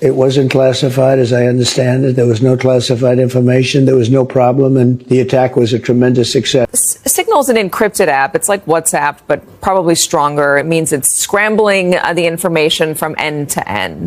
It wasn't classified, as I understand it. There was no classified information. There was no problem, and the attack was a tremendous success. Signal's an encrypted app. It's like WhatsApp, but probably stronger. It means it's scrambling the information from end to end.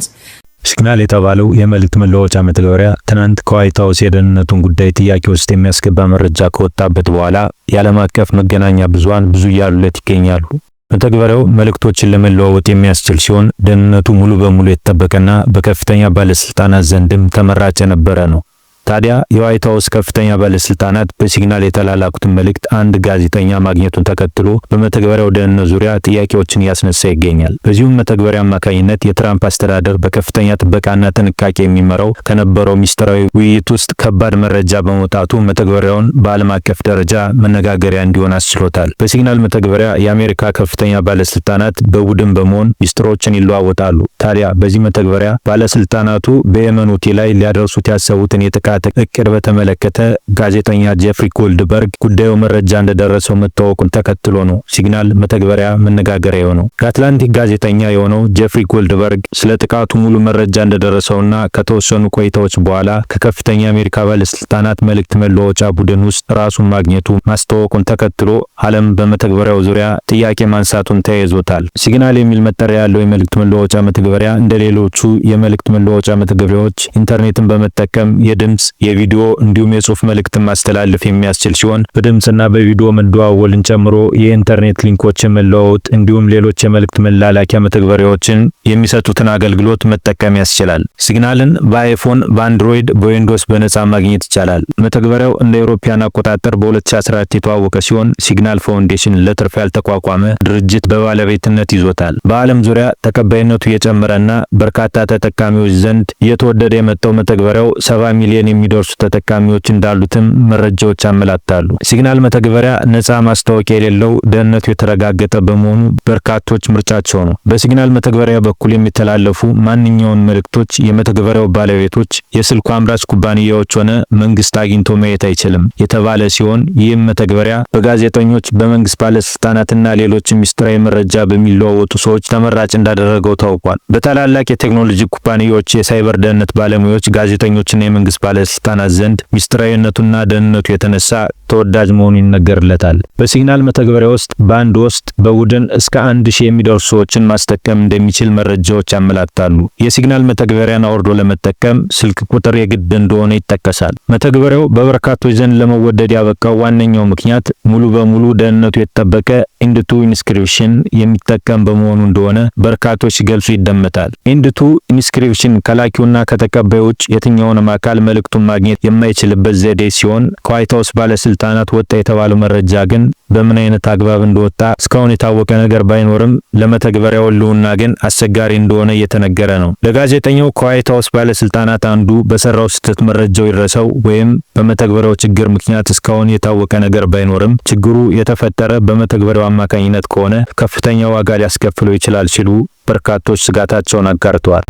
ሲግናል የተባለው የመልእክት መለዋወጫ መተግበሪያ ትናንት ከዋይት ሃውስ የደህንነቱን ጉዳይ ጥያቄ ውስጥ የሚያስገባ መረጃ ከወጣበት በኋላ የዓለም አቀፍ መገናኛ ብዙሃን ብዙ እያሉለት ይገኛሉ። መተግበሪያው መልእክቶችን ለመለዋወጥ የሚያስችል ሲሆን ደህንነቱ ሙሉ በሙሉ የተጠበቀና በከፍተኛ ባለስልጣናት ዘንድም ተመራጭ የነበረ ነው። ታዲያ የዋይት ሃውስ ከፍተኛ ባለስልጣናት በሲግናል የተላላኩትን መልእክት አንድ ጋዜጠኛ ማግኘቱን ተከትሎ በመተግበሪያው ደህንነት ዙሪያ ጥያቄዎችን ያስነሳ ይገኛል። በዚሁም መተግበሪያ አማካኝነት የትራምፕ አስተዳደር በከፍተኛ ጥበቃና ጥንቃቄ የሚመራው ከነበረው ሚስጥራዊ ውይይት ውስጥ ከባድ መረጃ በመውጣቱ መተግበሪያውን በዓለም አቀፍ ደረጃ መነጋገሪያ እንዲሆን አስችሎታል። በሲግናል መተግበሪያ የአሜሪካ ከፍተኛ ባለስልጣናት በቡድን በመሆን ሚስጥሮችን ይለዋወጣሉ። ታዲያ በዚህ መተግበሪያ ባለስልጣናቱ በየመን ሁቲ ላይ ሊያደርሱት ያሰቡትን የጥቃት እቅድ በተመለከተ ጋዜጠኛ ጄፍሪ ጎልድበርግ ጉዳዩ መረጃ እንደደረሰው መታወቁን ተከትሎ ነው ሲግናል መተግበሪያ መነጋገሪያ የሆነው። የአትላንቲክ ጋዜጠኛ የሆነው ጄፍሪ ጎልድበርግ ስለ ጥቃቱ ሙሉ መረጃ እንደደረሰውና ከተወሰኑ ቆይታዎች በኋላ ከከፍተኛ የአሜሪካ ባለስልጣናት መልእክት መለዋወጫ ቡድን ውስጥ ራሱን ማግኘቱ ማስታወቁን ተከትሎ ዓለም በመተግበሪያው ዙሪያ ጥያቄ ማንሳቱን ተያይዞታል። ሲግናል የሚል መጠሪያ ያለው የመልእክት መለዋወጫ መተግበሪያ እንደሌሎቹ የመልእክት መለዋወጫ መተግበሪያዎች ኢንተርኔትን በመጠቀም የድምጽ የቪዲዮ እንዲሁም የጽሁፍ መልእክት ማስተላለፍ የሚያስችል ሲሆን በድምጽና በቪዲዮ መደዋወልን ጨምሮ የኢንተርኔት ሊንኮችን መለዋወጥ እንዲሁም ሌሎች የመልእክት መላላኪያ መተግበሪያዎችን የሚሰጡትን አገልግሎት መጠቀም ያስችላል። ሲግናልን በአይፎን፣ በአንድሮይድ፣ በዊንዶውስ በነጻ ማግኘት ይቻላል። መተግበሪያው እንደ አውሮፓውያን አቆጣጠር በ2014 የተዋወቀ ሲሆን ሲግናል ፋውንዴሽን ለትርፍ ያልተቋቋመ ድርጅት በባለቤትነት ይዞታል። በዓለም ዙሪያ ተቀባይነቱ የጨመረና በርካታ ተጠቃሚዎች ዘንድ እየተወደደ የመጣው መተግበሪያው 70 ሚሊዮን የሚደርሱ ተጠቃሚዎች እንዳሉትም መረጃዎች ያመላክታሉ። ሲግናል መተግበሪያ ነፃ ማስታወቂያ የሌለው ደህንነቱ የተረጋገጠ በመሆኑ በርካቶች ምርጫቸው ነው። በሲግናል መተግበሪያ በኩል የሚተላለፉ ማንኛውን መልእክቶች የመተግበሪያው ባለቤቶች፣ የስልኩ አምራች ኩባንያዎች ሆነ መንግስት አግኝቶ ማየት አይችልም የተባለ ሲሆን ይህም መተግበሪያ በጋዜጠኞች፣ በመንግስት ባለስልጣናትና ሌሎች ሚስጥራዊ መረጃ በሚለዋወጡ ሰዎች ተመራጭ እንዳደረገው ታውቋል። በታላላቅ የቴክኖሎጂ ኩባንያዎች የሳይበር ደህንነት ባለሙያዎች፣ ጋዜጠኞችና የመንግስት ባለስልጣናት ዘንድ ሚስጥራዊነቱና ደህንነቱ የተነሳ ተወዳጅ መሆኑ ይነገርለታል። በሲግናል መተግበሪያ ውስጥ በአንድ ውስጥ በቡድን እስከ 1000 የሚደርሱ ሰዎችን ማስጠቀም እንደሚችል መረጃዎች ያመላክታሉ። የሲግናል መተግበሪያን አውርዶ ለመጠቀም ስልክ ቁጥር የግድ እንደሆነ ይጠቀሳል። መተግበሪያው በበርካቶች ዘንድ ለመወደድ ያበቃው ዋነኛው ምክንያት ሙሉ በሙሉ ደህንነቱ የተጠበቀ ኢንድ ቱ ኢንስክሪፕሽን የሚጠቀም በመሆኑ እንደሆነ በርካቶች ሲገልጹ ይደመጣል። ኢንድ ቱ ኢንስክሪፕሽን ከላኪውና ከተቀባዮች የትኛውንም አካል መልእክቱን ማግኘት የማይችልበት ዘዴ ሲሆን ከዋይት ሃውስ ባለስልጣናት ወጣ የተባለው መረጃ ግን በምን አይነት አግባብ እንደወጣ እስካሁን የታወቀ ነገር ባይኖርም ለመተግበሪያው ሕልውና ግን አስቸጋሪ እንደሆነ እየተነገረ ነው። ለጋዜጠኛው ከዋይት ሃውስ ባለስልጣናት አንዱ በሰራው ስህተት መረጃው ይረሰው ወይም በመተግበሪያው ችግር ምክንያት እስካሁን የታወቀ ነገር ባይኖርም ችግሩ የተፈጠረ በመተግበሪያው አማካኝነት ከሆነ ከፍተኛ ዋጋ ሊያስከፍለው ይችላል ሲሉ በርካቶች ስጋታቸውን አጋርተዋል።